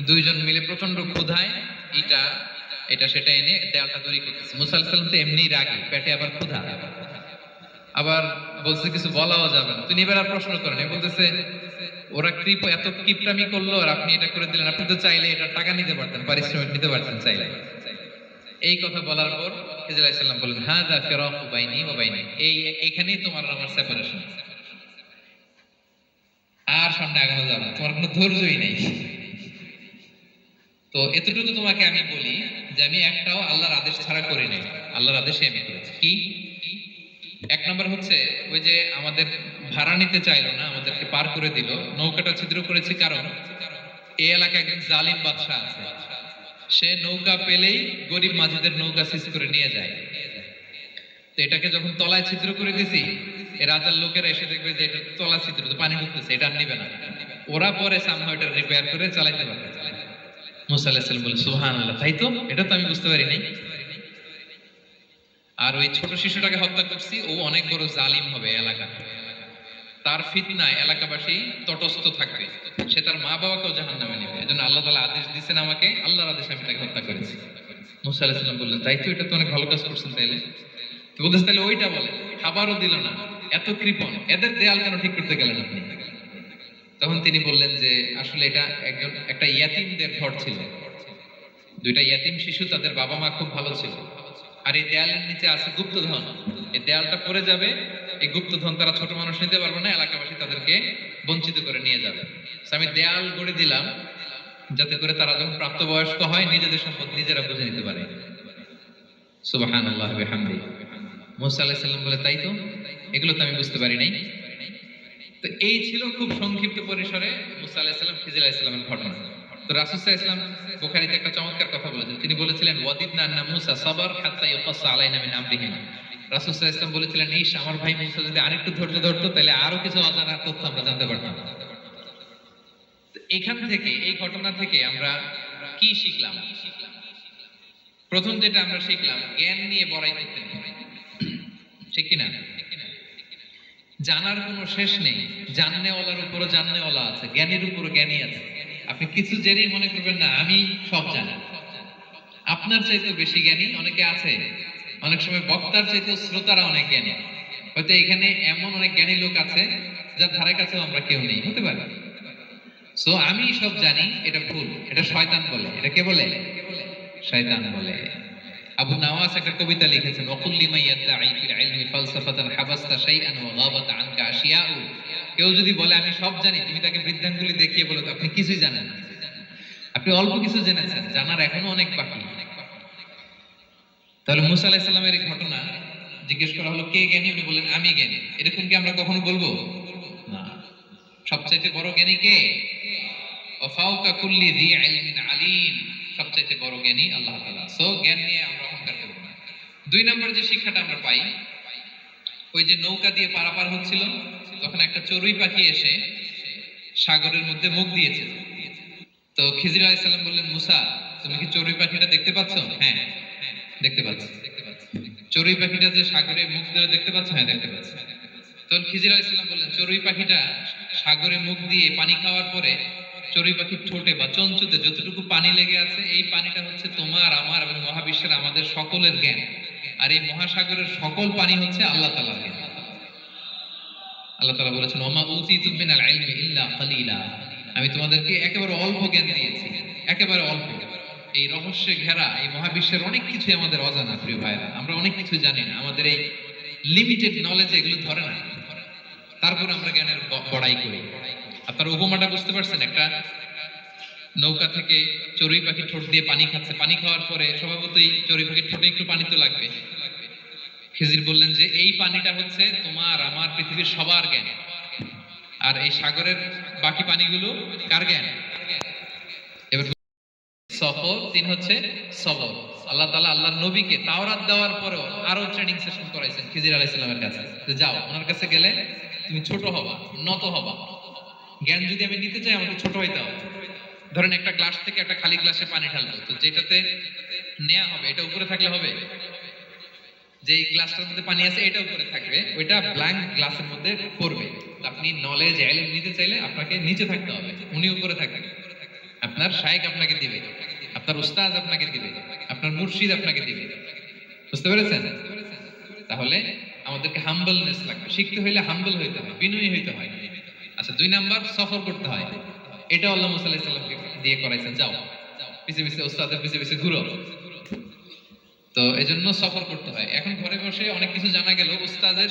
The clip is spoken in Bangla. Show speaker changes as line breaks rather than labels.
দুইজন মিলে প্রচন্ড ক্ষুধায় এটা এটা সেটা এনে দেয়ালটা তৈরি করতেছে। মুসা আলাইহিস সালাম তো এমনিই রাগী, পেটে আবার ক্ষুধা, আবার বলছে কিছু বলাও যাবে না। তিনি এবার আর প্রশ্ন করেন, বলতেছে ওরা এত কিপটামি করলো আর আপনি এটা করে দিলেন, আপনি তো চাইলে এটা টাকা নিতে পারতেন, পারিশ্রমিক নিতে পারতেন চাইলে। এই কথা বলার পর খিজির আলাইহিস সালাম বললেন, হাযা ফিরাকু বাইনি ওয়া বাইনিক, এখানেই তোমার আমার সেপারেশন, আর সামনে আগানো যাবে না, তোমার কোনো ধৈর্যই নেই। তো এতটুকু তোমাকে আমি বলি যে আমি একটাও আল্লাহর আদেশ ছাড়া করি নাই, আল্লাহর আদেশে আমি করেছি। কি? এক নম্বর হচ্ছে ওই যে আমাদের ভাড়া নিতে চাইলো না, আমাদেরকে পার করে দিল, নৌকাটা ছিদ্র করেছি কারণ এই এলাকায় একজন জালিম বাদশা আছে, সে নৌকা পেলেই গরিব মাঝিদের নৌকা সিজ করে নিয়ে যায়। তো এটাকে যখন তলায় ছিদ্র করে দিছি, এই রাজার লোকেরা এসে দেখবে যে এটা তলা ছিদ্র, তো পানি ঢুকতেছে, এটা আর নিবে না, ওরা পরে সামহাও এটা রিপেয়ার করে চালাইতে পারবে। মুসা আলাইহিস সালাম বলে, সুবহানাল্লাহ, তাই তো, এটা তো আমি বুঝতে পারি নাই। আর ওই ছোট শিশুটাকে হত্যা করছি, ও অনেক বড় জালিম হবে এলাকা, তার ফিতনায় এলাকাবাসী তটস্থ থাকবে, সে তার মা বাবাকেও জাহান্নামে নেবে। এজন্য আল্লাহ তাআলা আদেশ দিয়েছেন আমাকে, আল্লাহর আদেশে আমি তাকে হত্যা করেছি। মুসা আলাইহিস সালাম বললেন, তাই তো, এটা তো অনেক ভালো কাজ করছেন। তাইলে বলতেছে, তাহলে ওইটা বলে, খাবারও দিল না, এত কৃপণ, এদের দেয়াল কেন ঠিক করতে গেলেন আপনি? তখন তিনি বললেন যে আসলে এটা একটা ইয়াতিমদের ঘর ছিল, দুইটা ইয়াতিম শিশু, তাদের বাবা মা খুব ভালো ছিল, আর এই দেয়ালের নিচে আছে গুপ্তধন, এই দেয়ালটা পড়ে যাবে, এই গুপ্তধন তারা ছোট মানুষ নিতে পারবে না, এলাকাবাসী তাদেরকে বঞ্চিত করে নিয়ে যাবে। আমি দেয়াল গড়ে দিলাম যাতে করে তারা যখন প্রাপ্তবয়স্ক হয় নিজেদের সম্পদ নিজেরা বুঝে নিতে পারে। সুবহানাল্লাহ ওয়া বিহামদিহি। মুসা আলাইহিস সালাম বলে, তাই তো, এগুলো তো আমি বুঝতে পারি নাই। তো এই ছিল খুব সংক্ষিপ্ত পরিসরে মুসা আলাইহিস সালাম খিজির আলাইহিস সালামের ঘটনা। তো রাসূল সাল্লাল্লাহু আলাইহি ওয়াসাল্লাম বুখারীতে একটা চমৎকার কথা বলেছেন, তিনি বলেছিলেন, ওয়াদিদনা আন্না মুসা সাবার হাত্তা ইয়াকাসসা আলাইনা মিন আমরিহিমা। রাসূল সাল্লাল্লাহু আলাইহি ওয়াসাল্লাম বলেছিলেন, ইস, আমার ভাই মুসা যদি আরেকটু ধৈর্য ধরতো তাহলে আরো কিছু অজানা তথ্য আমরা জানতে পারতাম। এখান থেকে, এই ঘটনা থেকে আমরা কি শিখলাম? প্রথম যেটা আমরা শিখলাম, জ্ঞান নিয়ে বড়াই করতে নেই, ঠিক কিনা? জানার কোনো শেষ নেই, জাননেওয়ালার উপরও জাননেওয়ালা আছে, জ্ঞানীর উপরও জ্ঞানী আছে। আপনি কিছু জেনেই মনে করবেন না আমি সব জানি। আপনার চাইতে বেশি জ্ঞানী অনেকে আছে, অনেক সময় বক্তার চাইতে শ্রোতারা অনেক জ্ঞানী। হয়তো এখানে এমন অনেক জ্ঞানী লোক আছে যার ধারে কাছেও আমরা কেউ নেই, হতে পারে। সো আমি সব জানি, এটা ভুল, এটা শয়তান বলে। এটা কে বলে? শয়তান বলে। আবু নাওয়াস একটা কবিতা লিখেছেন, ওয়াকুল লিমান ইয়াদঈ ফিল ইলমি ফালসাফাতান হাবাসতা শাইআন ওয়া গাবাত আনকা আশিয়াউ। কেউ যদি বলে আমি সব জানি, তুমি তাকে বৃদ্ধাঙ্গুলি দেখিয়ে বলো আপনি কিছুই জানেন না, আপনি অল্প কিছু জেনেছেন, জানার এখনো অনেক বাকি। তাহলে মুসা আলাইহিস সালামের এই ঘটনা জিজ্ঞেস করা হলো, কে জ্ঞানী? উনি বললেন, আমি জ্ঞানী। এরকম কি আমরা কখনো বলবো? না। সবচাইতে বড় জ্ঞানী কে? ওয়া ফাওকা কুল্লি যী ইলমিন আলীম। সবচাইতে বড় জ্ঞানী আল্লাহ তাআলা। সো জ্ঞান নিয়ে আমরা অহংকার করব না। দুই নম্বর যে শিক্ষাটা আমরা পাই, ওই যে নৌকা দিয়ে পারাপার হচ্ছিল, তখন একটা চড়ুই পাখি এসে সাগরের মধ্যে মুখ দিয়েছে। তো খিজির আলাইহিস সালাম বললেন, মুসা, তুমি কি চড়ুই পাখিটা দেখতে পাচ্ছ? হ্যাঁ, দেখতে পাচ্ছি। চড়ুই পাখিটা যে সাগরে মুখ দিয়ে দেখতে পাচ্ছ? হ্যাঁ, দেখতে পাচ্ছি। তখন খিজির আলাইহিস সালাম বললেন, চড়ুই পাখিটা সাগরে মুখ দিয়ে পানি খাওয়ার পরে চড়ুই পাখির ঠোঁটে বা চঞ্চুতে যতটুকু পানি লেগে আছে, এই পানিটা হচ্ছে তোমার, আমার এবং মহাবিশ্বের আমাদের সকলের জ্ঞান। আর এই মহাসাগরের সকল পানি হচ্ছে আল্লাহ তাআলার জ্ঞান। আল্লাহ তাআলা বলেছেন, ওমা উতিতু মিনাল ইলমি ইল্লা কালিলা। আমি তোমাদেরকে একেবারে অল্প জ্ঞান দিয়েছি, একেবারে অল্প। এই রহস্যে ঘেরা এই মহাবিশ্বের অনেক কিছু আমাদের অজানা। প্রিয় ভাইরা, আমরা অনেক কিছু জানি না, আমাদের এই লিমিটেড নলেজে এগুলো ধরে না, তারপর আমরা জ্ঞানের বড়াই করি। আপনারা উপমাটা বুঝতে পারছেন? একটা নৌকা থেকে চড়ুই পাখি ঠোঁট দিয়ে পানি খাচ্ছে, পানি খাওয়ার পরে স্বভাবতই চড়ুই পাখির ঠোঁটে একটু পানি তো লাগবে। খিজির বললেন যে এই পানিটা হচ্ছে তোমার, আমার, পৃথিবীর সবার জ্ঞান, আর এই সাগরের বাকি পানিগুলো কার জ্ঞান? এবার সফর তিন হচ্ছে সবর। আল্লাহ তাআলা আল্লাহর নবীকে তাওরাত দেওয়ার পরেও আরো ট্রেনিং সেশন করাইছেন খিজির আলাইহিস সালামের কাছে, যে যাও, ওনার কাছে গেলে তুমি ছোট হবা, নত হবা। জ্ঞান যদি আমি নিতে চাই, আমাকে ছোট হইতে হবে। ধরেন একটা গ্লাস থেকে একটা খালি গ্লাসে পানি ঢালবো, তো যেটাতে নেওয়া হবে এটা উপরে থাকলে হবে? যে গ্লাসটার মধ্যে পানি আছে এটা উপরে থাকবে, ওইটা ব্ল্যাঙ্ক গ্লাসের মধ্যে পড়বে। আপনি নলেজ ইলম নিতে চাইলে আপনাকে নিচে থাকতে হবে, উনি উপরে থাকবেন। আপনার আপনার শায়েখ আপনাকে দিবে, আপনার উস্তাদ আপনাকে দিবে, আপনার মুর্শিদ আপনাকে দিবে। বুঝতে পেরেছেন? তাহলে আমাদেরকে হাম্বলনেস লাগবে, শিখতে হইলে হাম্বল হইতে হয়, বিনয়ী হইতে হয়। আচ্ছা 2 নাম্বার সফর করতে হয়। এটা আল্লাহ মুসা আলাইহিস সালামকে দিয়ে করাইছেন, যাও পিছে পিছে উস্তাদের পিছে পিছে ঘুরো। তো এজন্য সফর করতে হয়। এখন ঘরে বসে অনেক কিছু জানা গেল, উস্তাদের